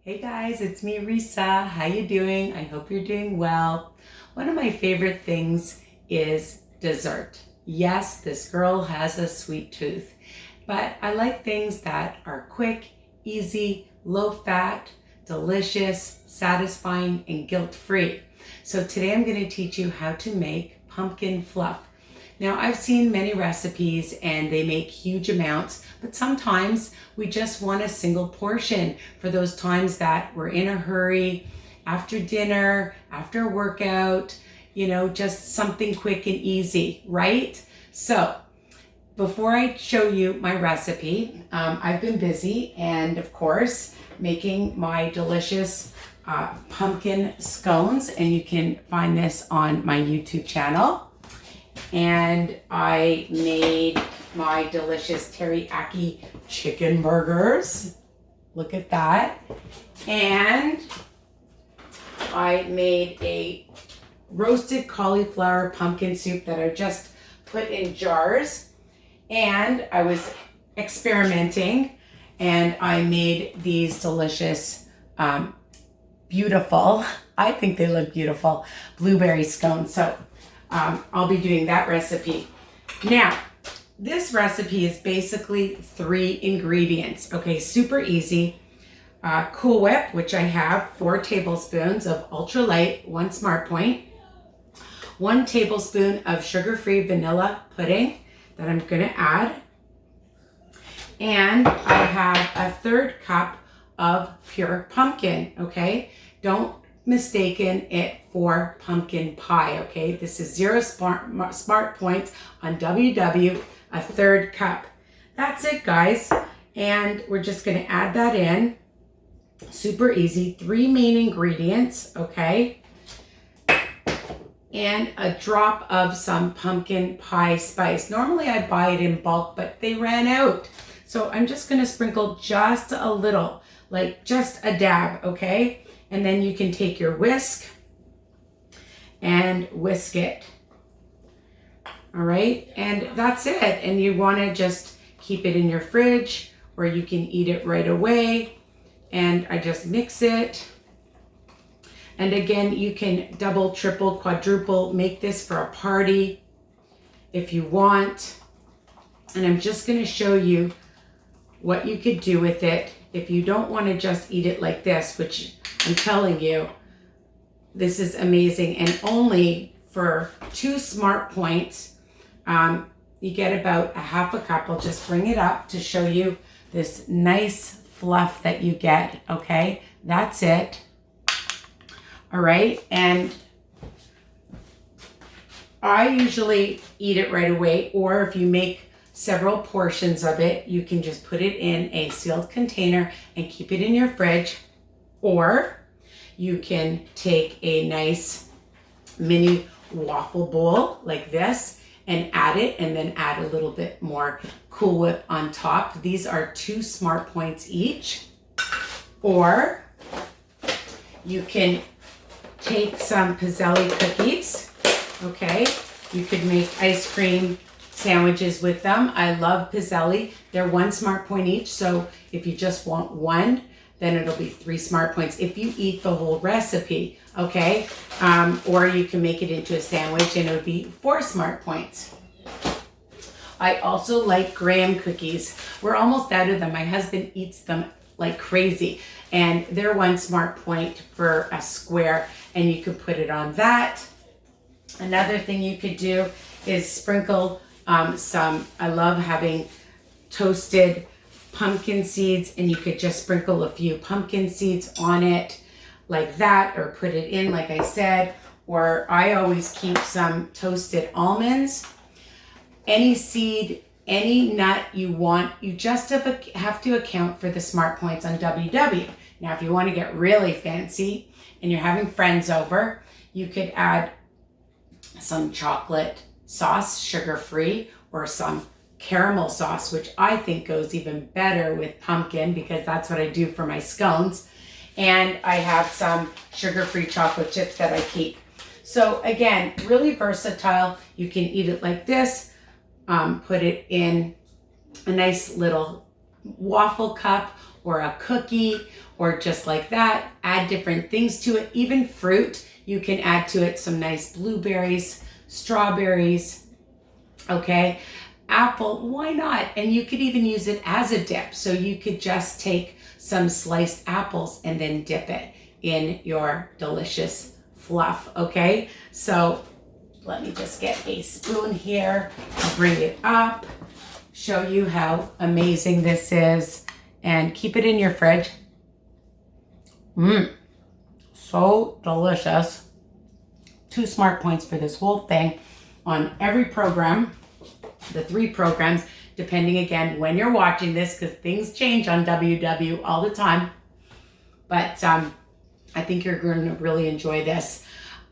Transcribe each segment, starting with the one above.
Hey guys, it's me, Risa. How you doing? I hope you're doing well. One of my favorite things is dessert. Yes, this girl has a sweet tooth, but I like things that are quick, easy, low fat, delicious, satisfying, and guilt-free. So today I'm going to teach you how to make pumpkin fluff. Now, I've seen many recipes and they make huge amounts, but sometimes we just want a single portion for those times that we're in a hurry, after dinner, after a workout, just something quick and easy, right? So before I show you my recipe, I've been busy and of course making my delicious pumpkin scones, and you can find this on my YouTube channel. And I made my delicious teriyaki chicken burgers. Look at that. And I made a roasted cauliflower pumpkin soup that I just put in jars. And I was experimenting and I made these delicious, beautiful, I think they look beautiful, blueberry scones. So I'll be doing that recipe. Now, this recipe is basically 3 ingredients. Okay, super easy. Cool Whip, which I have 4 tablespoons of ultralight, 1 Smart Point, 1 tablespoon of sugar-free vanilla pudding that I'm gonna add. And I have a 1/3 cup of pure pumpkin, okay? Don't mistaken it for pumpkin pie, okay? This is 0 smart points on WW, a 1/3 cup. That's it, guys. And we're just gonna add that in. Super easy. 3 main ingredients, okay? And a drop of some pumpkin pie spice. Normally I buy it in bulk, but they ran out. So I'm just gonna sprinkle just a little, like just a dab, okay? And then you can take your whisk and whisk it. All right, and that's it. And you wanna just keep it in your fridge or you can eat it right away. And I just mix it. And again, you can double, triple, quadruple, make this for a party if you want. And I'm just gonna show you what you could do with it if you don't wanna just eat it like this, which I'm telling you, this is amazing. And only for 2 smart points, you get about a 1/2 cup. I'll just bring it up to show you this nice fluff that you get, okay? That's it. All right, and I usually eat it right away, or if you make several portions of it, you can just put it in a sealed container and keep it in your fridge. Or you can take a nice mini waffle bowl like this and add it, and then add a little bit more Cool Whip on top. These are 2 smart points each. Or you can take some Pizzelli cookies, okay? You could make ice cream sandwiches with them. I love Pizzelli. They're 1 smart point each, so if you just want 1, then it'll be 3 smart points if you eat the whole recipe, okay? Or you can make it into a sandwich and it would be 4 smart points. I also like graham cookies. We're almost out of them. My husband eats them like crazy, and they're 1 smart point for a square, and you could put it on that. Another thing you could do is sprinkle I love having toasted pumpkin seeds, and you could just sprinkle a few pumpkin seeds on it like that, or put it in like I said. Or I always keep some toasted almonds. Any seed, any nut you want, you just have to account for the smart points on WW. Now if you want to get really fancy and you're having friends over, you could add some chocolate sauce, sugar-free, or some caramel sauce, which I think goes even better with pumpkin because that's what I do for my scones. And I have some sugar-free chocolate chips that I keep. So again, really versatile. You can eat it like this, put it in a nice little waffle cup, or a cookie or just like that. Add different things to it, even fruit. You can add to it some nice blueberries, strawberries, okay? Apple, why not? And you could even use it as a dip. So you could just take some sliced apples and then dip it in your delicious fluff, okay? So let me just get a spoon here, bring it up, show you how amazing this is, and keep it in your fridge. So delicious. 2 smart points for this whole thing. On every program, the 3 programs, depending again when you're watching this, because things change on WW all the time. But I think you're going to really enjoy this.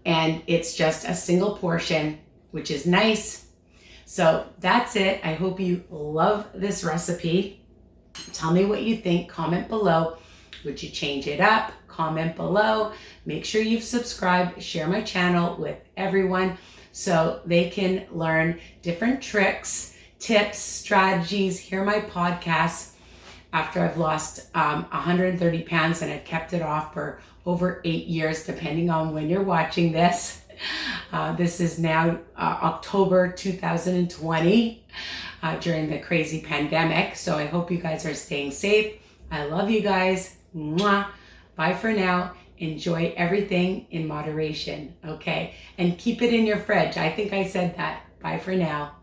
And it's just a single portion, which is nice. So that's it. I hope you love this recipe. Tell me what you think. Comment below. Would you change it up? Comment below. Make sure you've subscribed. Share my channel with everyone so they can learn different tricks, tips, strategies. Hear my podcasts after I've lost 130 pounds and I've kept it off for over 8 years, depending on when you're watching this. This is now October 2020 during the crazy pandemic. So I hope you guys are staying safe. I love you guys. Mwah. Bye for now. Enjoy everything in moderation, okay? And keep it in your fridge. I think I said that. Bye for now.